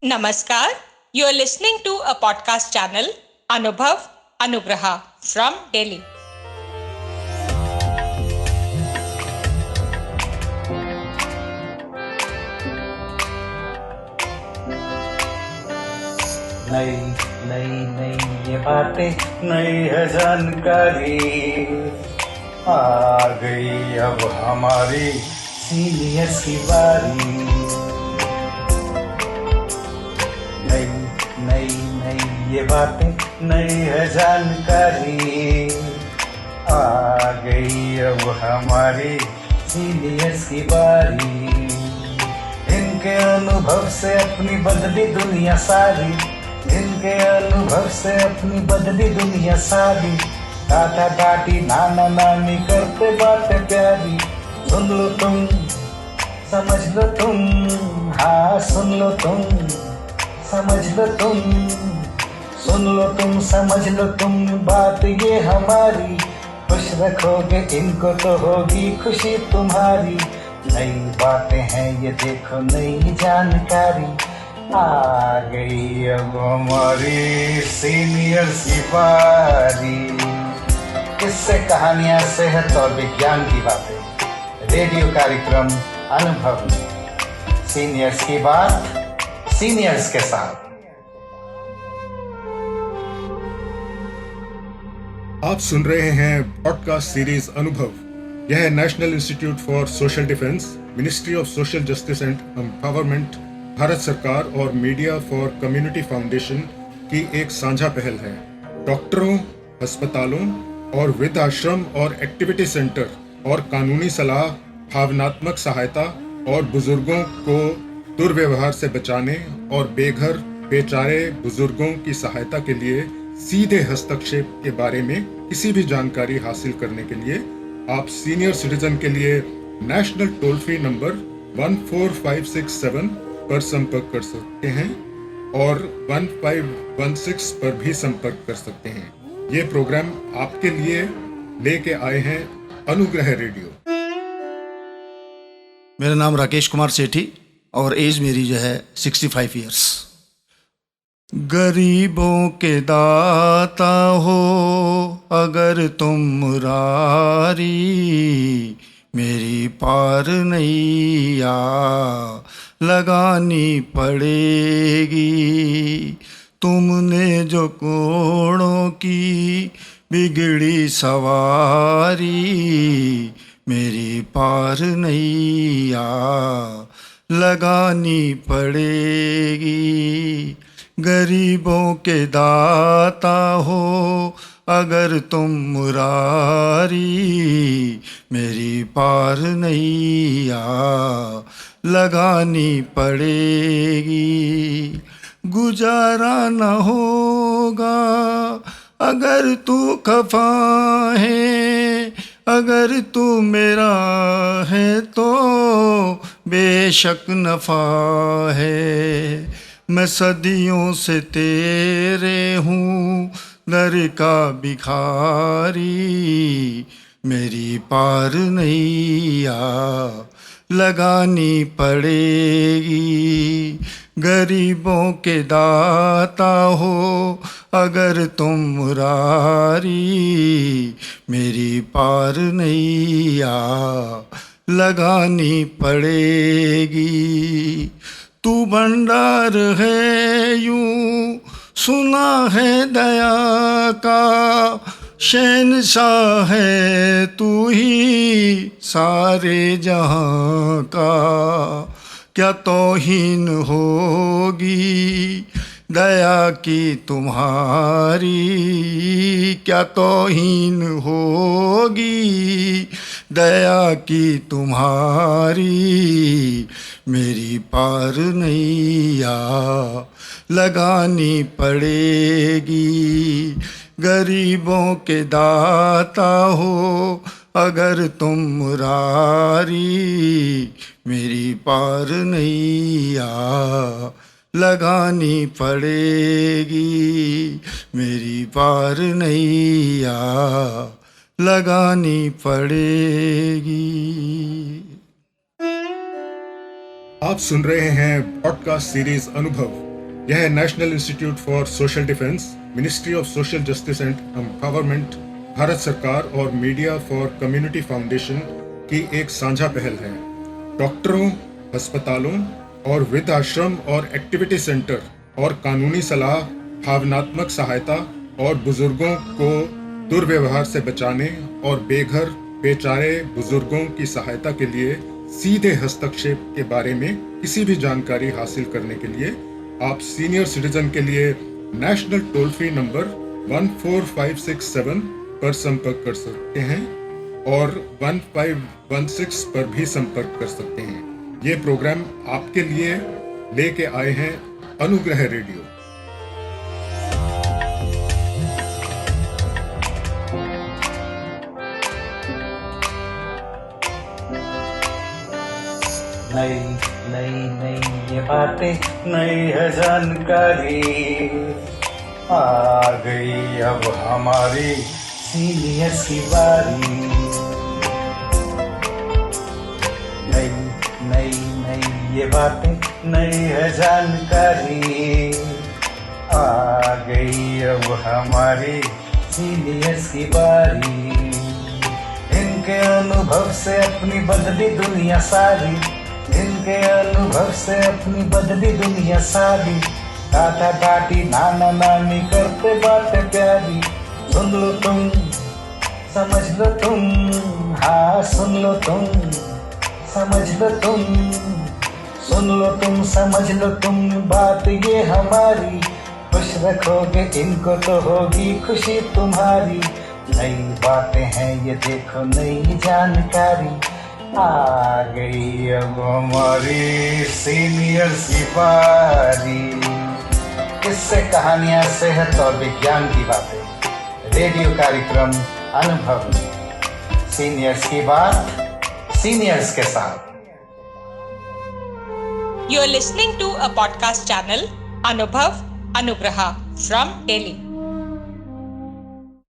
Namaskar. You are listening to a podcast channel, Anubhav Anugraha from Delhi. नई नई नई ये बातें, नई है जानकारी, आ गई अब हमारी सीनियर्स की बारी। नई नई नई ये बातें, नई है जानकारी, आ गई अब हमारी सीनियर्स की बारी। इनके अनुभव से अपनी बदली दुनिया सारी, इनके अनुभव से अपनी बदली दुनिया सारी। दादा दादी नाना नानी करते बातें प्यारी, सुन लो तुम, समझ लो तुम, हाँ सुन लो तुम, समझ लो तुम, सुन लो तुम, समझ लो तुम, बात ये हमारी। खुश रखोगे इनको तो होगी खुशी तुम्हारी। नई बातें हैं ये देखो, नई जानकारी, आ गई अब हमारी सीनियर्स की बारी। किससे कहानियां, सेहत और विज्ञान की बातें, रेडियो कार्यक्रम अनुभव में सीनियर्स की बात, सीनियर्स के साथ। आप सुन रहे हैं पॉडकास्ट सीरीज अनुभव। यह है national institute for social defence, ministry of social justice and empowerment, Bharat सरकार और मीडिया फॉर कम्युनिटी फाउंडेशन की एक साझा पहल है। डॉक्टरों, अस्पतालों और वृद्धाश्रम और एक्टिविटी सेंटर और कानूनी सलाह, भावनात्मक सहायता और बुजुर्गों को दुर्व्यवहार से बचाने और बेघर बेचारे बुजुर्गों की सहायता के लिए सीधे हस्तक्षेप के बारे में किसी भी जानकारी हासिल करने के लिए आप सीनियर सिटीजन के लिए नेशनल टोल फ्री नंबर 14567 पर संपर्क कर सकते हैं और 1516 पर भी संपर्क कर सकते हैं। ये प्रोग्राम आपके लिए लेके आए हैं अनुग्रह रेडियो। मेरा नाम राकेश कुमार सेठी और एज मेरी जो है 65 ईयर्स। गरीबों के दाता हो अगर तुम मुरारी, मेरी पार नैया लगानी पड़ेगी। तुमने जो कोड़ों की बिगड़ी सवारी, मेरी पार नैया लगानी पड़ेगी। गरीबों के दाता हो अगर तुम मुरारी, मेरी पार नैया लगानी पड़ेगी। गुजारा न होगा अगर तू खफा है, अगर तू मेरा है तो बेशक नफा है। मैं सदियों से तेरे हूँ दर का भिखारी, मेरी पार नैया लगानी पड़ेगी। गरीबों के दाता हो अगर तुम मुरारी, मेरी पार नैया लगानी पड़ेगी। तू भंडार है यूं सुना है दया का, शहंशाह है तू ही सारे जहां का। क्या तौहीन होगी दया की तुम्हारी, क्या तौहीन होगी दया की तुम्हारी। मेरी पार नैया लगानी पड़ेगी। गरीबों के दाता हो अगर तुम मुरारी, मेरी पार नैया लगानी पड़ेगी। मेरी पार नैया लगानी पड़ेगी। आप सुन रहे हैं पॉडकास्ट सीरीज अनुभव। यह है national institute for social defence, ministry of social justice and empowerment, Bharat सरकार और मीडिया फॉर कम्युनिटी फाउंडेशन की एक साझा पहल है। डॉक्टरों, अस्पतालों और वृद्धाश्रम और एक्टिविटी सेंटर और कानूनी सलाह, भावनात्मक सहायता और बुजुर्गों को दुर्व्यवहार से बचाने और बेघर बेचारे बुजुर्गों की सहायता के लिए सीधे हस्तक्षेप के बारे में किसी भी जानकारी हासिल करने के लिए आप सीनियर सिटीजन के लिए नेशनल टोल फ्री नंबर 14567 पर संपर्क कर सकते हैं और 1516 पर भी संपर्क कर सकते हैं। ये प्रोग्राम आपके लिए लेके आए हैं अनुग्रह रेडियो। नई नई नई ये बातें, नई है जानकारी, आ गई अब हमारी सीनियर्स की बारी। नई नई नई ये बातें, नई है जानकारी, आ गई अब हमारी सीनियर्स की बारी। इनके अनुभव से अपनी बदली दुनिया सारी, इनके अनुभव से अपनी बदली दुनिया सारी। दादा दादी नाना नानी करते बातें प्यारी, सुन लो तुम, समझ लो तुम, हाँ सुन लो तुम, समझ लो तुम, सुन लो तुम, समझ लो तुम, बात ये हमारी। खुश रखोगे इनको तो होगी खुशी तुम्हारी। नई बातें हैं ये देखो, नई जानकारी, आ गई अब हमारी सीनियर्स की बारी। किससे कहानियां, सेहत और विज्ञान की बातें, रेडियो कार्यक्रम अनुभव में सीनियर्स की बात, सीनियर्स के साथ। You are listening to a podcast channel Anubhav Anugraha from Delhi.